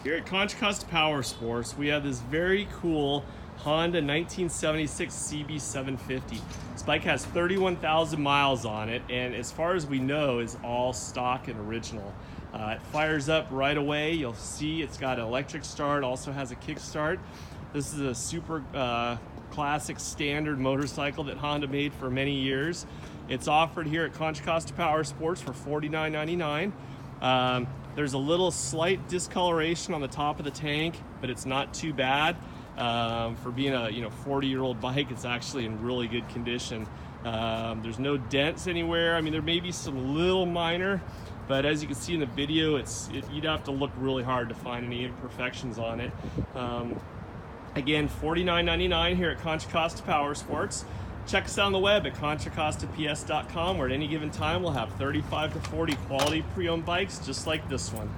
Here at Contra Costa Powersports, we have this very cool Honda 1976 CB750. This bike has 31,000 miles on it, and as far as we know, is all stock and original. It fires up right away. You'll see it's got an electric start, also has a kickstart. This is a super classic standard motorcycle that Honda made for many years. It's offered here at Contra Costa Powersports for $49.99. There's a little slight discoloration on the top of the tank, but it's not too bad. For being a 40-year-old bike, it's actually in really good condition. There's no dents anywhere. I mean, there may be some little minor, but as you can see in the video, you'd have to look really hard to find any imperfections on it. Again, $49.99 here at Contra Costa Powersports. Check us out on the web at contracostaps.com, where at any given time we'll have 35 to 40 quality pre-owned bikes just like this one.